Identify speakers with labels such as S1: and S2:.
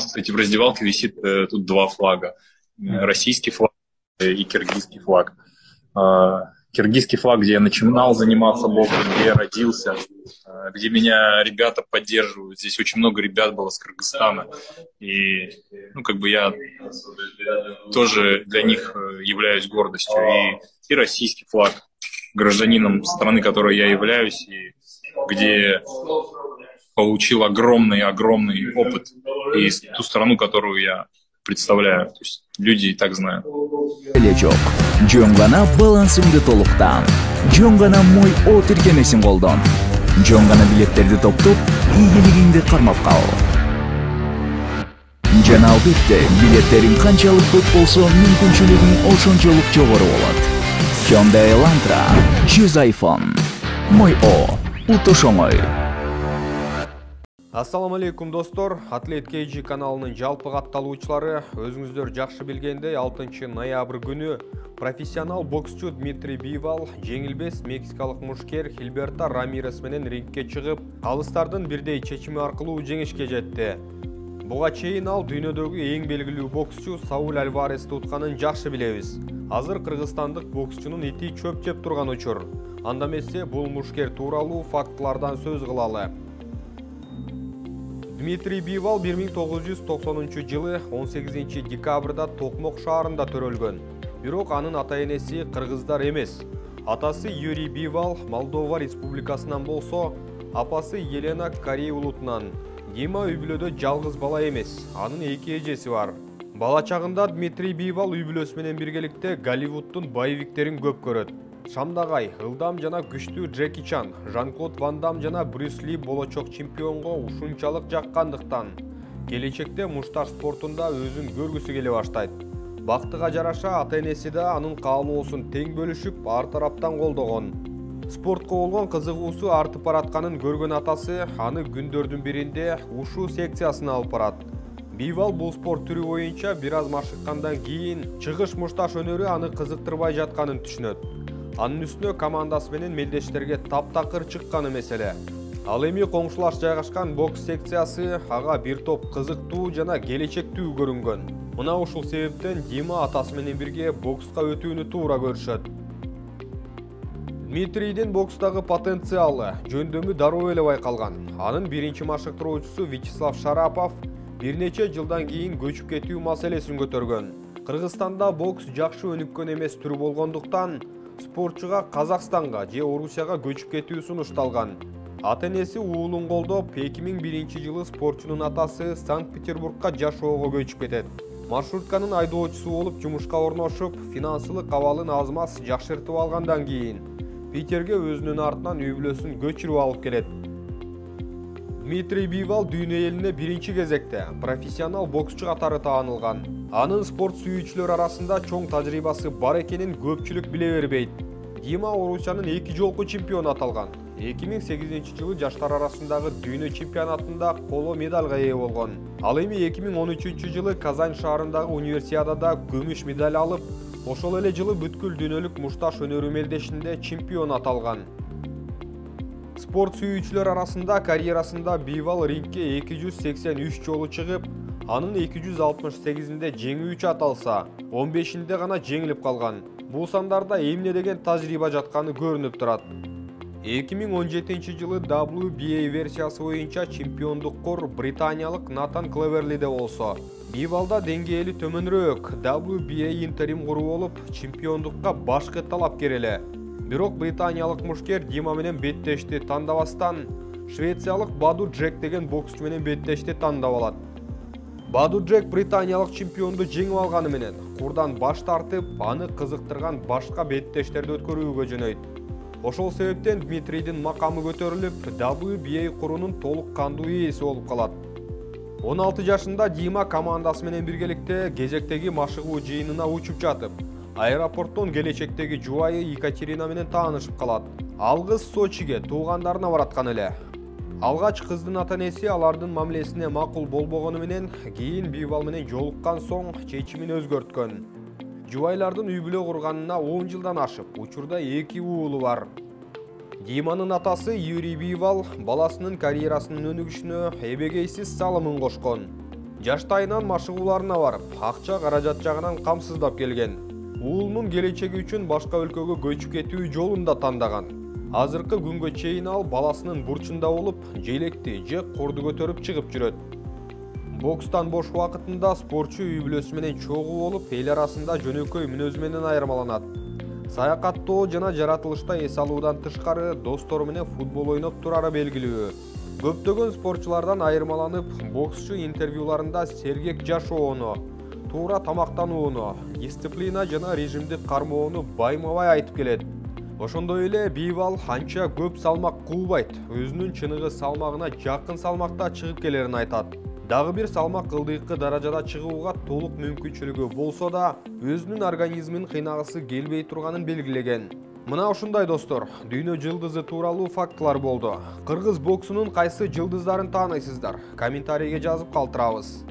S1: кстати, в раздевалке висит тут два флага. Российский флаг и киргизский флаг. Киргизский флаг, где я начинал заниматься боксом, где я родился, где меня ребята поддерживают. Здесь очень много ребят было с Кыргызстана. И, я тоже для них являюсь гордостью. И российский флаг, гражданином страны, которой я являюсь, и где получил огромный опыт. И ту страну, которую я представляю. То есть люди и так знают.
S2: Жөн гана балансыңды толуктан. Жөн гана мой о тиркемесин колдон. Жөн гана билеттерди топтоп, ийгилигиңди кармап кал. Жана албетте, билеттериң канчалык көп болсо, мүмкүнчүлүгүң ошончолук жогору болот. Hyundai Elantra, 100 iPhone. Мой о, утуш оңой.
S3: Ассаламу алейкум достор, Атлет KG каналынын жалпы катталуучулары, өзүңүздөр жакшы билгендей 6 ноябрь күнү профессионал боксчу Дмитрий Бивал жеңилбес мексикалык мушкер Хильберто Рамирес менен рингке чыгып, калыстардын бирдей чечими аркылуу жеңишке жетти. Буга чейин ал дүйнөдөгү эң белгилүү боксчу Сауль Альварести утканын жакшы билебиз. Азыр кыргызстандык боксчунун ити чөп жеп турган учур. Анда эмесе бул мушкер тууралуу фактылардан сөз кылалы. Дмитрий Бивал 1990 жылы 18 декабрда Токмок шаарында төрөлгөн. Бирок анын ата-энеси кыргыздар эмес. Атасы Юрий Бивал Молдова республикасынан болсо, апасы Елена Корей улутунан. Дима үй бүлөдө жалгыз бала эмес, анын 2 эжеси бар. Бала чагында Дмитрий Бивал үй бүлөсү менен биргеликте Голливудтун боевиктерин көп көрөт. Шамдагай, ылдам жана күчтүү Джеки Чан, Жан-Клод Ван Дам жана Брюс Ли болочок чемпионго ушунчалык жаккандыктан келечекте муштар спортунда өзүн көргүсү келе баштайт. Бактыга жараша ата-энеси да анын каалоосун тең бөлүшүп, ар тараптан колдогон. Спортко болгон кызыгуусу артып баратканын көргөн атасы аны күндөрдүн биринде ушу секциясына алып барат. Бивал бул спорт түрү боюнча бир аз машыккандан кийин чыгыш мушташ өнөрү аны кызыктырбай жатканын түшүнөт. Анын үстүнө командасы менен мелдештерге таптакыр чыкканы маселе. Ал эми коңшулаш жайгашкан бокс секциясы ага бир топ кызыктуу жана келечектүү көрүнгөн. Мына ушул себептен Дима атасы менен бирге бокска өтүүнү туура көрүшөт. Дмитрийдин бокстагы потенциалы жөндөмү дароо эле байкалган. Анын биринчи машыктыруучусу Вячеслав Шарапов бир нече жылдан кийин көчүп кетүү маселесин көтөргөн. Кыргызстанда бокс жакшы өнүккөн эмес түрү болгондуктан спортчуга Казакстанга же Орусияга көчүп кетүү сунушталган. Ата-энеси уулун колдоп, 2001 жылы спортчунун атасы Санкт-Петербургка жашоого көчүп кетет. Маршрутканын айдоочусу болуп жумушка орношуп, финансылык абалын аз-маз жакшыртып алгандан кийин Питерге өзүнүн артынан үй бүлөсүн көчүрүп алып келет. Дмитрий Бивал дүйнө элине биринчи кезекте профессионал боксчу катары таанылган. Анын спорт сүйүүчүлөр арасында чоң тажрыйбасы бар экенин көпчүлүк биле бербейт. Дима Орусиянын 2 жолку чемпиону аталган. 2008 жылы жаштар арасындагы дүйнө чемпионатында коло медалга ээ болгон. Ал эми 2013 жылы Казань шаарындагы универсиадада күмүш медаль алып, ошол эле жылы бүткүл дүйнөлүк мушташ өнөрү мелдешинде чемпион аталган. Спорт сүйүүчүлөр арасында карьерасында Бивал рингке 283 жолу чыгып, анын 268-inde жеңүүчү аталса, 15-inde гана жеңилип калган. Бул сандарда эмне деген тажрыйба жатканы көрүнүп турат. 2017 жылы WBA версиясы боюнча чемпиондук британиялык Натан Клеверлиде болсо, Бивалда деңгээли төмөнүрөөк WBA интерим куру болуп, чемпиондукка башкы талапкер эле. Бирок британиялык мушкер Дима менен беттешти тандабастан, швециялык Баду Джек деген боксчу менен беттешти тандап алат. Баду Джек британиялык чемпионду жеңип алганы менен курдан баш тартып, аны кызыктырган башка беттештерди өткөрүүгө жөнөйт. Ошол себептен Дмитрийдин макамы көтөрүлүп, WBA курунун толук кандуу ээси болуп калат. 16 жашында Дима командасы менен биргеликте кезектеги машыгуу жыйынына учуп жатып, аэропорттон келечектеги жубайы Екатерина менен таанышып калат. Ал кыз Сочиге туугандарына бараткан эле. Алгач кыздын ата-энеси алардын мамилесине макул болбогону менен кийин Бивал менен жолуккан соң чечимин өзгөрткөн. Жубайлардын үй бүлө курганына 10 жылдан ашып, учурда 2 уулу бар. Диманын атасы Юрий Бивал баласынын карьерасынын өнүгүшүнө эбегейсиз салымын кошкон. Жаштайынан машыгууларына барып, акча каражат жагынан камсыздап келген. Уулунун келечеги үчүн башка өлкөгө көчүп кетүү жолун да тандаган. Азыркы күнгө чейин ал баласынын бурчунда болуп, желекти же корду көтөрүп чыгып жүрөт. Бокстан бош убакытында спортчу үй бүлөсү менен чогуу болуп, эл арасында жөнөкөй мүнөзү менен айырмаланат. Саякаттоо жана жаратылышта эс алуудан тышкары достору менен футбол ойноп турары белгилүү. Көптөгөн спортчулардан айырмаланып, боксчу интервьюларында сергек жашоону, туура тамактанууну, дисциплина жана режимди кармоону байма-бай айтып келет. Ошондой эле Бивал анча көп салмак куубайт, өзүнүн чыныгы салмагына жакын салмакта чыгып келерин айтат. Дагы бир салмак ылдыйкы даражада чыгууга толук мүмкүнчүлүгү болсо да, өзүнүн организмин кыйнагысы келбей турганын белгилеген. Мына ушундай достор, дүйнө жылдызы тууралуу фактылар болду. Кыргыз боксунун кайсы жылдыздарын тааныйсыздар? Комментарийге жазып калтырабыз.